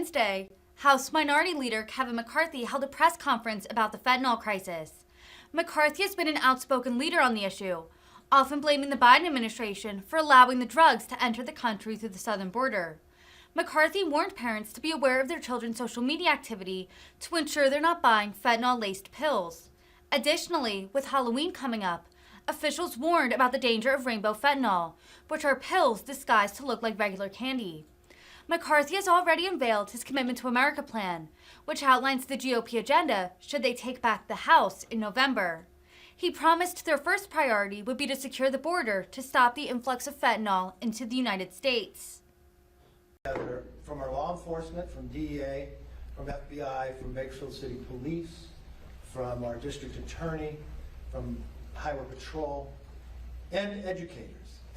Wednesday, House Minority Leader Kevin McCarthy held a press conference about the fentanyl crisis. McCarthy has been an outspoken leader on the issue, often blaming the Biden administration for allowing the drugs to enter the country through the southern border. McCarthy warned parents to be aware of their children's social media activity to ensure they're not buying fentanyl-laced pills. Additionally, with Halloween coming up, officials warned about the danger of rainbow fentanyl, which are pills disguised to look like regular candy. McCarthy has already unveiled his Commitment to America plan, which outlines the GOP agenda should they take back the House in November. He promised their first priority would be to secure the border to stop the influx of fentanyl into the United States. From our law enforcement, from DEA, from FBI, from Bakersfield City Police, from our district attorney, from Highway Patrol, and educators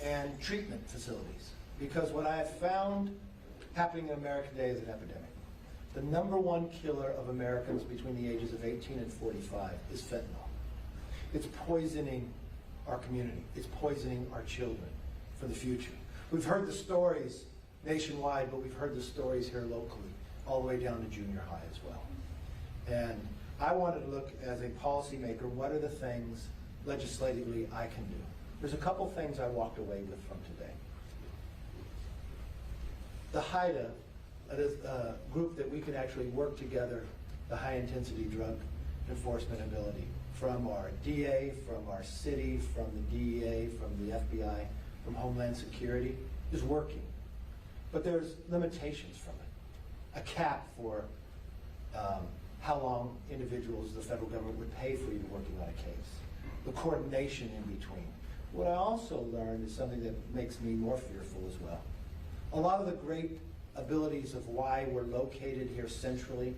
and treatment facilities. Because what I have found happening in America today is an epidemic. The #1 killer of Americans between the ages of 18 and 45 is fentanyl. It's poisoning our community. It's poisoning our children for the future. We've heard the stories nationwide, but we've heard the stories here locally, all the way down to junior high as well. And I wanted to look as a policymaker, what are the things legislatively I can do? There's a couple things I walked away with from today. The HIDA, a group that we can actually work together, the high intensity drug enforcement ability, from our DA, from our city, from the DEA, from the FBI, from Homeland Security, is working. But there's limitations from it. A cap for how long individuals, the federal government, would pay for you working on a case. The coordination in between. What I also learned is something that makes me more fearful as well. A lot of the great abilities of why we're located here centrally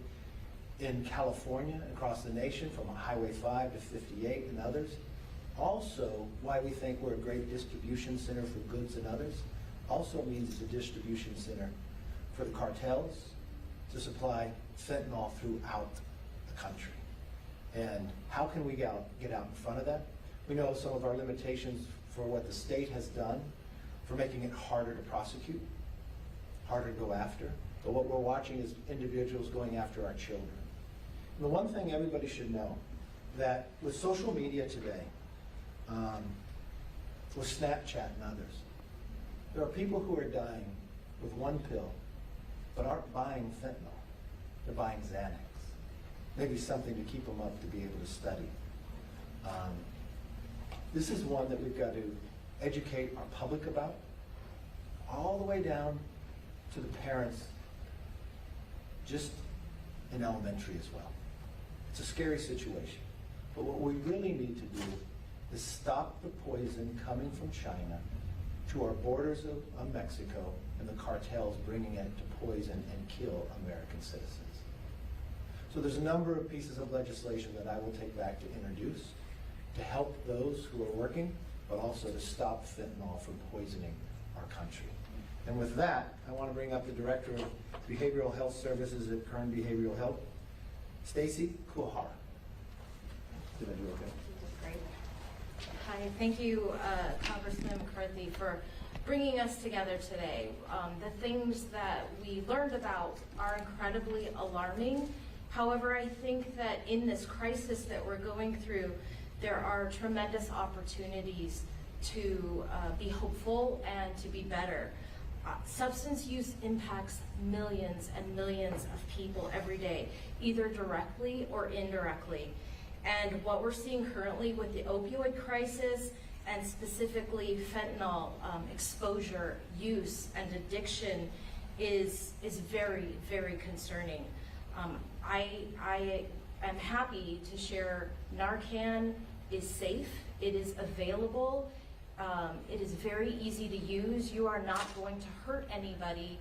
in California, across the nation, from Highway 5 to 58 and others, also why we think we're a great distribution center for goods and others, also means it's a distribution center for the cartels to supply fentanyl throughout the country. And how can we get out in front of that? We know some of our limitations for what the state has done for making it harder to prosecute, harder to go after. But what we're watching is individuals going after our children. And the one thing everybody should know, that with social media today, with Snapchat and others, there are people who are dying with one pill, but aren't buying fentanyl. They're buying Xanax. Maybe something to keep them up to be able to study. This is one that we've got to educate our public about, all the way down to the parents, just in elementary as well. It's a scary situation. But what we really need to do is stop the poison coming from China to our borders of Mexico and the cartels bringing it to poison and kill American citizens. So there's a number of pieces of legislation that I will take back to introduce to help those who are working, but also to stop fentanyl from poisoning our country. And with that, I want to bring up the Director of Behavioral Health Services at Kern Behavioral Health, Stacy Kuhar. Did I do okay? Great. Hi, thank you, Congressman McCarthy, for bringing us together today. The things that we learned about are incredibly alarming. However, I think that in this crisis that we're going through, there are tremendous opportunities to be hopeful and to be better. Substance use impacts millions and millions of people every day, either directly or indirectly. And what we're seeing currently with the opioid crisis, and specifically fentanyl exposure, use, and addiction is very, very concerning. I am happy to share Narcan is safe, it is available, it is very easy to use. You are not going to hurt anybody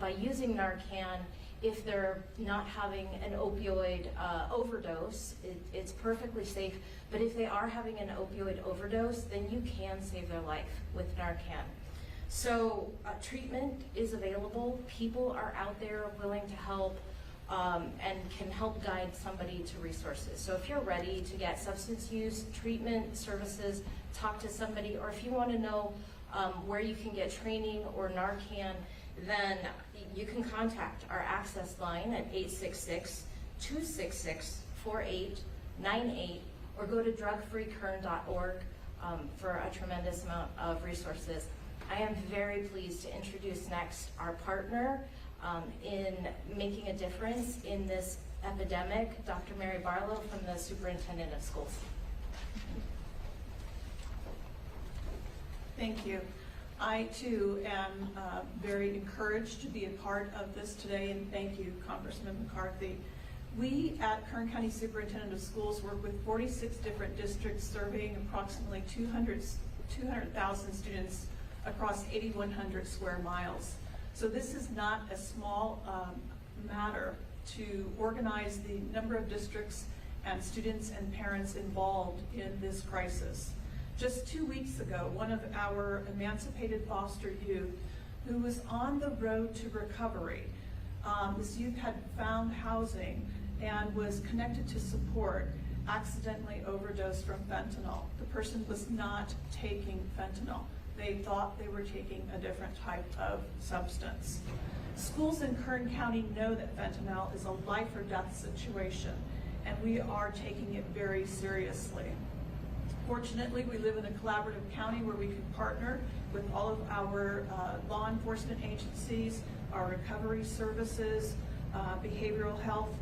by using Narcan if they're not having an opioid overdose. It's perfectly safe, but if they are having an opioid overdose, then you can save their life with Narcan. So treatment is available. People are out there willing to help and can help guide somebody to resources. So if you're ready to get substance use treatment services, talk to somebody, or if you want to know where you can get training or Narcan, then you can contact our access line at 866-266-4898 or go to drugfreekern.org for a tremendous amount of resources. I am very pleased to introduce next our partner in making a difference in this epidemic, Dr. Mary Barlow from the Superintendent of Schools. Thank you. I too am very encouraged to be a part of this today, and thank you, Congressman McCarthy. We at Kern County Superintendent of Schools work with 46 different districts serving approximately 200,000 students across 8,100 square miles. So this is not a small matter to organize the number of districts and students and parents involved in this crisis. Just 2 weeks ago, one of our emancipated foster youth who was on the road to recovery, this youth had found housing and was connected to support, accidentally overdosed from fentanyl. The person was not taking fentanyl. They thought they were taking a different type of substance. Schools in Kern County know that fentanyl is a life or death situation, and we are taking it very seriously. Fortunately, we live in a collaborative county where we can partner with all of our law enforcement agencies, our recovery services, behavioral health,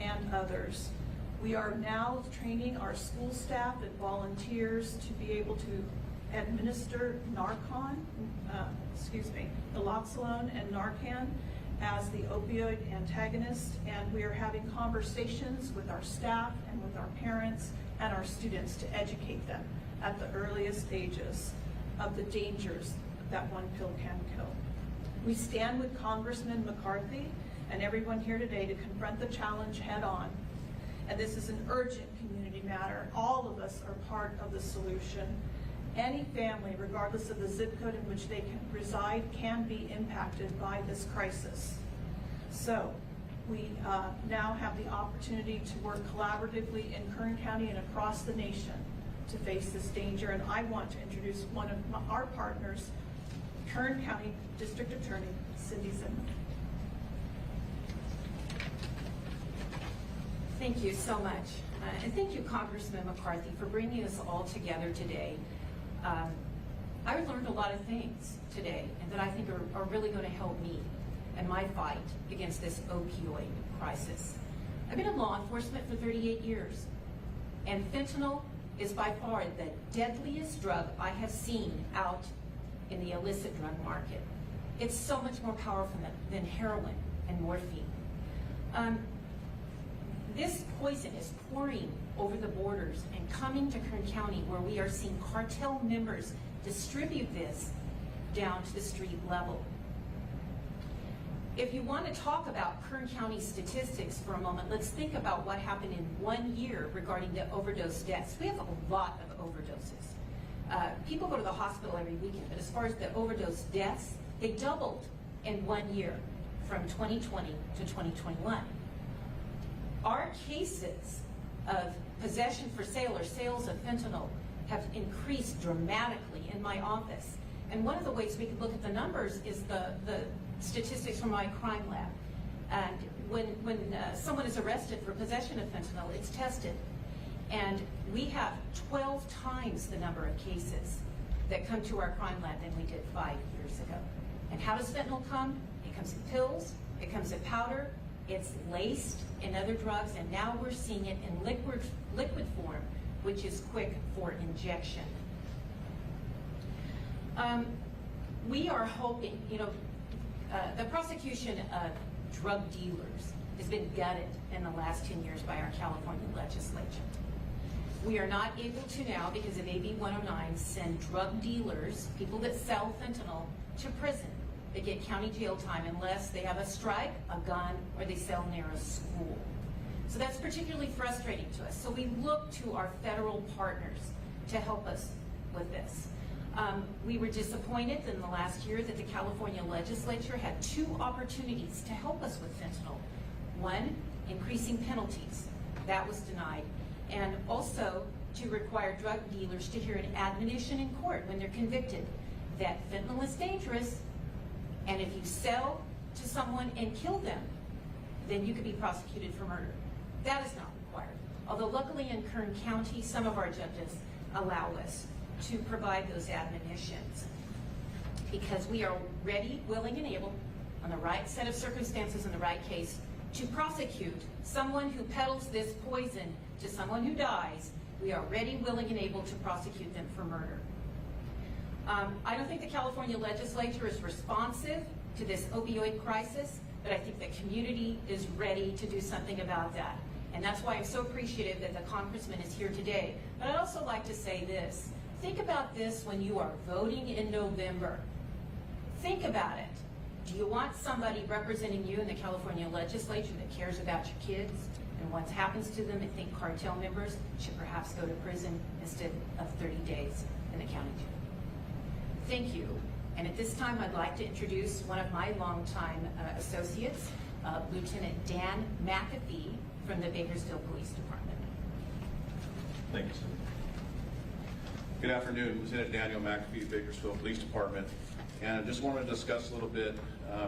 and others. We are now training our school staff and volunteers to be able to administer naloxone and Narcan as the opioid antagonist, and we are having conversations with our staff and with our parents and our students to educate them at the earliest stages of the dangers that one pill can kill. We stand with Congressman McCarthy and everyone here today to confront the challenge head on. And this is an urgent community matter. All of us are part of the solution. Any family, regardless of the zip code in which they can reside, can be impacted by this crisis. So we now have the opportunity to work collaboratively in Kern County and across the nation to face this danger. And I want to introduce one of our partners, Kern County District Attorney Cindy Zimmerman. Thank you so much. And thank you, Congressman McCarthy, for bringing us all together today. I learned a lot of things today and that I think are really going to help me in my fight against this opioid crisis. I've been in law enforcement for 38 years, and fentanyl is by far the deadliest drug I have seen out in the illicit drug market. It's so much more powerful than heroin and morphine. This poison is pouring over the borders and coming to Kern County, where we are seeing cartel members distribute this down to the street level. If you want to talk about Kern County statistics for a moment, let's think about what happened in 1 year regarding the overdose deaths. We have a lot of overdoses. People go to the hospital every weekend, but as far as the overdose deaths, they doubled in 1 year from 2020 to 2021. Our cases of possession for sale or sales of fentanyl have increased dramatically in my office. And one of the ways we can look at the numbers is the statistics from my crime lab. And when someone is arrested for possession of fentanyl, it's tested. And we have 12 times the number of cases that come to our crime lab than we did 5 years ago. And how does fentanyl come? It comes in pills, it comes in powder, it's laced in other drugs, and now we're seeing it in liquid form, which is quick for injection. We are hoping, the prosecution of drug dealers has been gutted in the last 10 years by our California legislature. We are not able to now, because of AB 109, send drug dealers, people that sell fentanyl, to prison. They get county jail time unless they have a strike, a gun, or they sell near a school. So that's particularly frustrating to us. So we look to our federal partners to help us with this. We were disappointed in the last year that the California legislature had 2 opportunities to help us with fentanyl. One, increasing penalties. That was denied. And also to require drug dealers to hear an admonition in court when they're convicted that fentanyl is dangerous, And if you sell to someone and kill them, then you could be prosecuted for murder. That is not required. Although luckily in Kern County, some of our judges allow us to provide those admonitions because we are ready, willing, and able, on the right set of circumstances in the right case, to prosecute someone who peddles this poison to someone who dies. We are ready, willing, and able to prosecute them for murder. I don't think the California legislature is responsive to this opioid crisis, but I think the community is ready to do something about that. And that's why I'm so appreciative that the congressman is here today. But I'd also like to say this. Think about this when you are voting in November. Think about it. Do you want somebody representing you in the California legislature that cares about your kids and what happens to them and think cartel members should perhaps go to prison instead of 30 days in the county jail? Thank you. And at this time, I'd like to introduce one of my longtime associates, Lieutenant Dan McCarthy from the Bakersfield Police Department. Thank you, sir. Good afternoon, Lieutenant Daniel McAfee, Bakersfield Police Department. And I just wanted to discuss a little bit.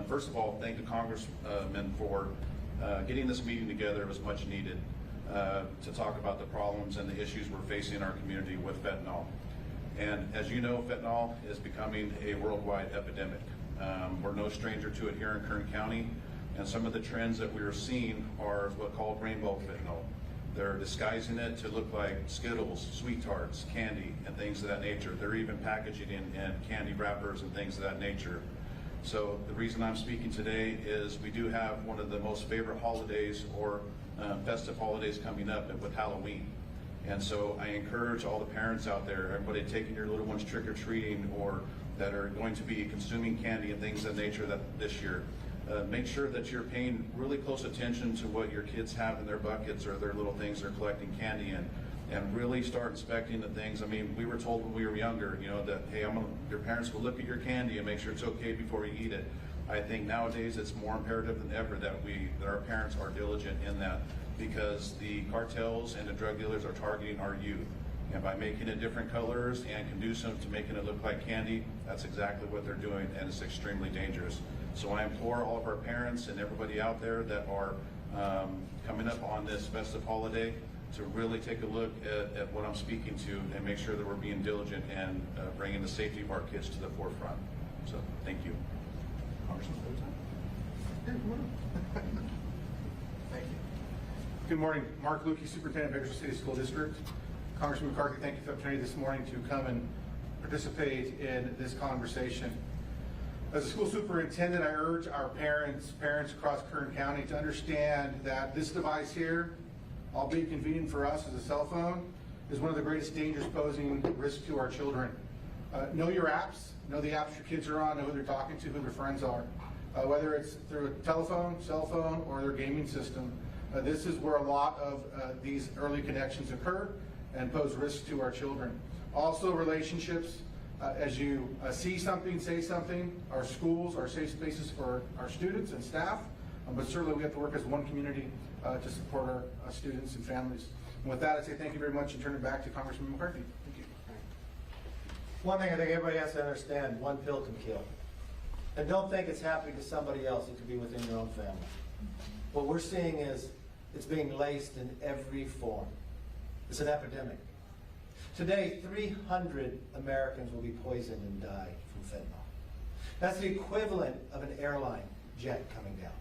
First of all, thank the congressman for getting this meeting together. It was much needed to talk about the problems and the issues we're facing in our community with fentanyl. And as you know, fentanyl is becoming a worldwide epidemic. We're no stranger to it here in Kern County. And some of the trends that we are seeing are what's called rainbow fentanyl. They're disguising it to look like Skittles, Sweet Tarts, candy, and things of that nature. They're even packaging in candy wrappers and things of that nature. So the reason I'm speaking today is we do have one of the most favorite holidays or festive holidays coming up with Halloween. And so I encourage all the parents out there, everybody taking your little ones trick-or-treating or that are going to be consuming candy and things of that nature this year. Make sure that you're paying really close attention to what your kids have in their buckets or their little things they're collecting candy in, and really start inspecting the things. I mean, we were told when we were younger, you know, that, hey, your parents will look at your candy and make sure it's okay before you eat it. I think nowadays it's more imperative than ever that our parents are diligent in that, because the cartels and the drug dealers are targeting our youth. And by making it different colors and conducive to making it look like candy, that's exactly what they're doing, and it's extremely dangerous. So I implore all of our parents and everybody out there that are coming up on this festive holiday to really take a look at what I'm speaking to and make sure that we're being diligent and bringing the safety of our kids to the forefront. So thank you. Congressman. Thank you. Good morning. Mark Lukey, Superintendent of Bakersfield City School District. Congressman McCarthy, thank you for the opportunity this morning to come and participate in this conversation. As a school superintendent, I urge our parents across Kern County to understand that this device here, albeit convenient for us as a cell phone, is one of the greatest dangers posing risk to our children. Know your apps, know the apps your kids are on, know who they're talking to, who their friends are. Whether it's through a telephone, cell phone, or their gaming system, this is where a lot of these early connections occur and pose risk to our children. Also, relationships. As you see something, say something. Our schools are safe spaces for our students and staff, but certainly we have to work as one community to support our students and families. And with that, I say thank you very much and turn it back to Congressman McCarthy. Thank you. One thing I think everybody has to understand, one pill can kill. And don't think it's happening to somebody else. It could be within your own family. What we're seeing is it's being laced in every form. It's an epidemic. Today, 300 Americans will be poisoned and die from fentanyl. That's the equivalent of an airline jet coming down.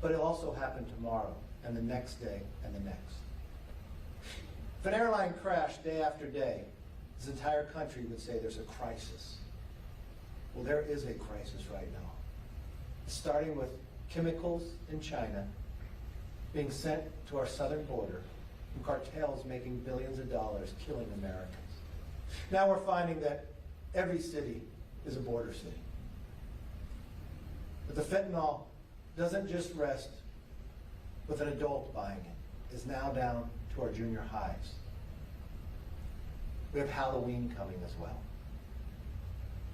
But it'll also happen tomorrow, and the next day, and the next. If an airline crashed day after day, this entire country would say there's a crisis. Well, there is a crisis right now. Starting with chemicals in China being sent to our southern border, and cartels making billions of dollars, killing Americans. Now we're finding that every city is a border city. But the fentanyl doesn't just rest with an adult buying it. It's now down to our junior highs. We have Halloween coming as well.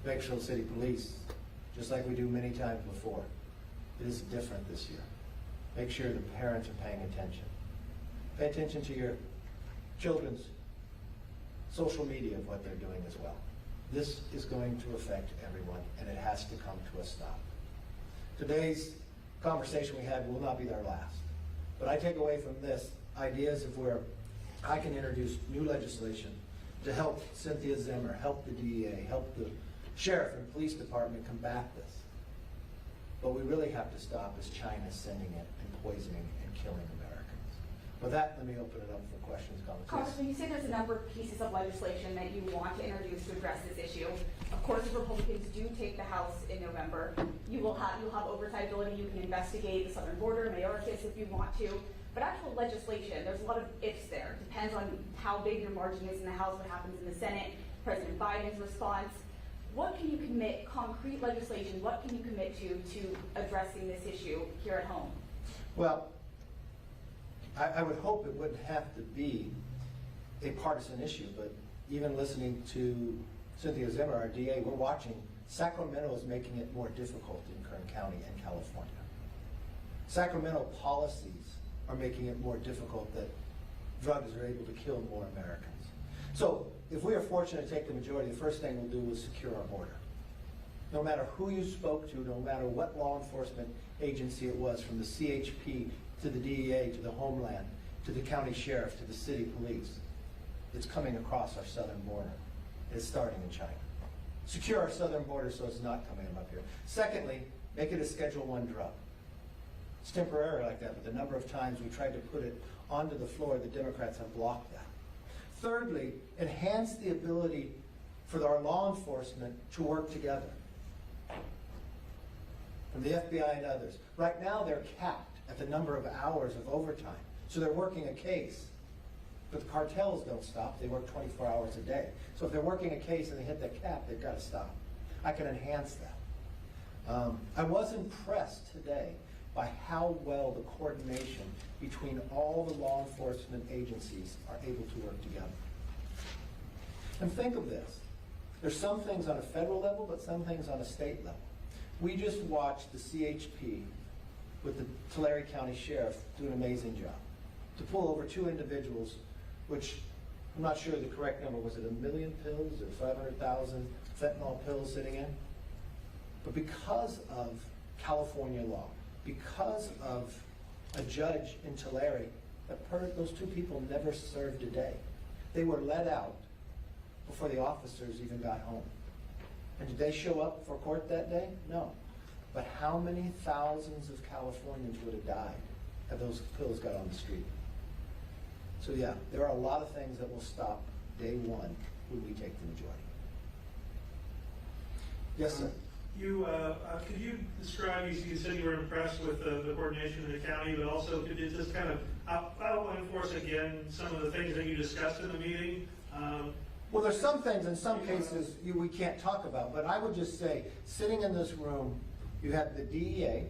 Bakersfield City Police, just like we do many times before, it is different this year. Make sure the parents are paying attention. Pay attention to your children's social media of what they're doing as well. This is going to affect everyone, and it has to come to a stop. Today's conversation we had will not be our last, but I take away from this ideas of where I can introduce new legislation to help Cynthia Zimmer, help the DEA, help the sheriff and police department combat this. But we really have to stop as China sending it and poisoning and killing Americans. With that, let me open it up for questions, comments. Congressman, you say there's a number of pieces of legislation that you want to introduce to address this issue. Of course, if Republicans do take the House in November, you'll have oversight ability. You can investigate the southern border, Mayorkas, if you want to. But actual legislation, there's a lot of ifs there. Depends on how big your margin is in the House, what happens in the Senate, President Biden's response. What can you commit, concrete legislation, what can you commit to addressing this issue here at home? Well, I would hope it wouldn't have to be a partisan issue, but even listening to Cynthia Zimmer, our DA, we're watching Sacramento is making it more difficult in Kern County and California. Sacramento policies are making it more difficult that drugs are able to kill more Americans. So if we are fortunate to take the majority, the first thing we'll do is secure our border. No matter who you spoke to, no matter what law enforcement agency it was, from the CHP to the DEA to the Homeland to the county sheriff to the city police, it's coming across our southern border. It's starting in China. Secure our southern border so it's not coming up here. Secondly, make it a Schedule I drug. It's temporary like that, but the number of times we tried to put it onto the floor, the Democrats have blocked that. Thirdly, enhance the ability for our law enforcement to work together. From the FBI and others. Right now they're capped at the number of hours of overtime. So they're working a case. But the cartels don't stop. They work 24 hours a day. So if they're working a case and they hit that cap, they've got to stop. I can enhance that. I was impressed today by how well the coordination between all the law enforcement agencies are able to work together. And think of this. There's some things on a federal level, but some things on a state level. We just watched the CHP with the Tulare County Sheriff do an amazing job to pull over 2 individuals, which I'm not sure the correct number. Was it 1 million pills or 500,000 fentanyl pills sitting in? But because of California law, because of a judge in Tulare, those 2 people never served a day. They were let out before the officers even got home. And did they show up for court that day? No. But how many thousands of Californians would have died had those pills got on the street? So yeah, there are a lot of things that will stop day one when we take the majority. Yes, sir. Could you describe, you said you were impressed with the coordination in the county, but also could you just kind of outline for us again some of the things that you discussed in the meeting? Well, there's some things in some cases we can't talk about, but I would just say, sitting in this room, you had the DEA,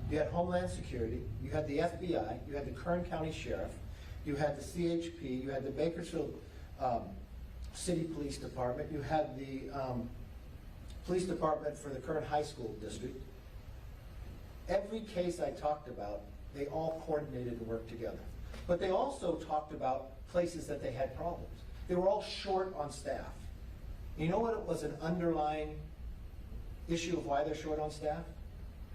you had Homeland Security, you had the FBI, you had the Kern County Sheriff, you had the CHP, you had the Bakersfield City Police Department, you had the Police Department for the Kern High School District. Every case I talked about, they all coordinated and worked together. But they also talked about places that they had problems. They were all short on staff. You know what was an underlying issue of why they're short on staff?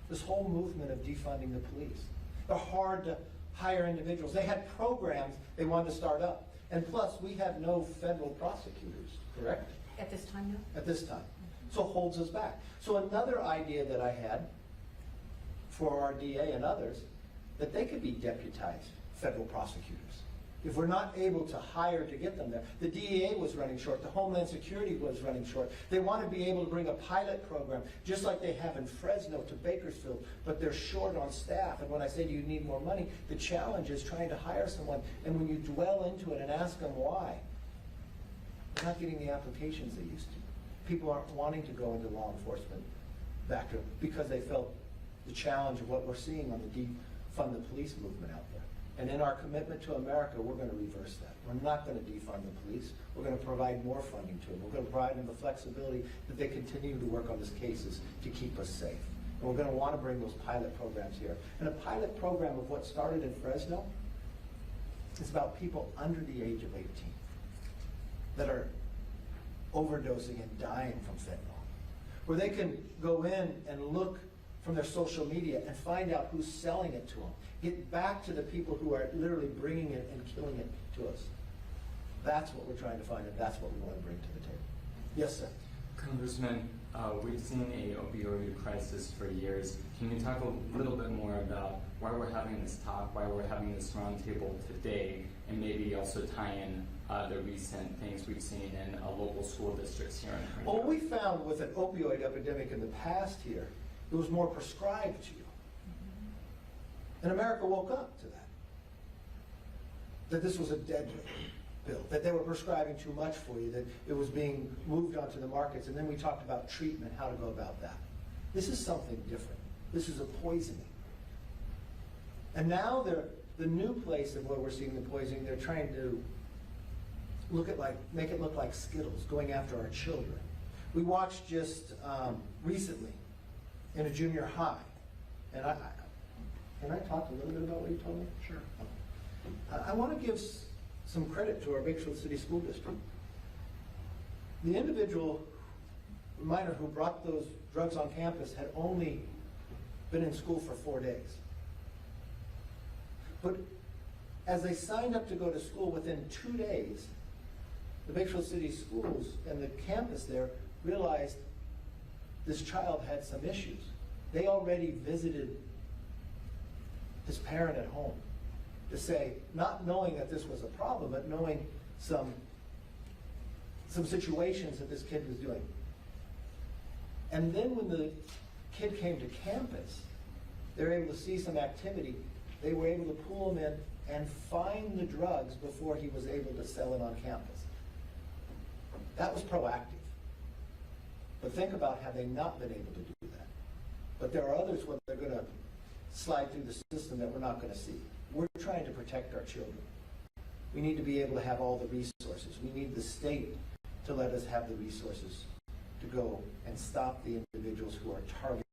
This whole movement of defunding the police. They're hard to hire individuals. They had programs they wanted to start up. And plus, we have no federal prosecutors, correct? At this time, no? At this time. So it holds us back. So another idea that I had for our DA and others, that they could be deputized federal prosecutors. If we're not able to hire to get them there. The DEA was running short. The Homeland Security was running short. They want to be able to bring a pilot program, just like they have in Fresno to Bakersfield, but they're short on staff. And when I say, do you need more money? The challenge is trying to hire someone. And when you dwell into it and ask them why, they're not getting the applications they used to. People aren't wanting to go into law enforcement back to because they felt the challenge of what we're seeing on the defund the police movement out there. And in our commitment to America, we're going to reverse that. We're not going to defund the police. We're going to provide more funding to them. We're going to provide them the flexibility that they continue to work on these cases to keep us safe. And we're going to want to bring those pilot programs here. And a pilot program of what started in Fresno is about people under the age of 18 that are overdosing and dying from fentanyl, where they can go in and look from their social media and find out who's selling it to them, get back to the people who are literally bringing it and killing it to us. That's what we're trying to find, and that's what we want to bring to the table. Yes, sir. Congressman, we've seen a opioid crisis for years. Can you talk a little bit more about why we're having this talk, why we're having this roundtable today, and maybe also tie in the recent things we've seen in local school districts here in Kern Well, County? what we found with an opioid epidemic in the past here, it was more prescribed to you. And America woke up to that this was a deadly pill, that they were prescribing too much for you, that it was being moved onto the markets, and then we talked about treatment, how to go about that. This is something different. This is a poisoning. And now the new place of where we're seeing the poisoning, they're trying to make it look like Skittles, going after our children. We watched just recently in a junior high, and can I talk a little bit about what you told me? Sure. I want to give some credit to our Bakersfield City School District. The individual minor who brought those drugs on campus had only been in school for 4 days. But as they signed up to go to school, within 2 days, the Bakersfield City Schools and the campus there realized this child had some issues. They already visited his parent at home to say, not knowing that this was a problem, but knowing some situations that this kid was doing. And then when the kid came to campus, they were able to see some activity. They were able to pull him in and find the drugs before he was able to sell it on campus. That was proactive. But think about had they not been able to do that. But there are others where they're going to slide through the system that we're not going to see. We're trying to protect our children. We need to be able to have all the resources. We need the state to let us have the resources to go and stop the individuals who are targeting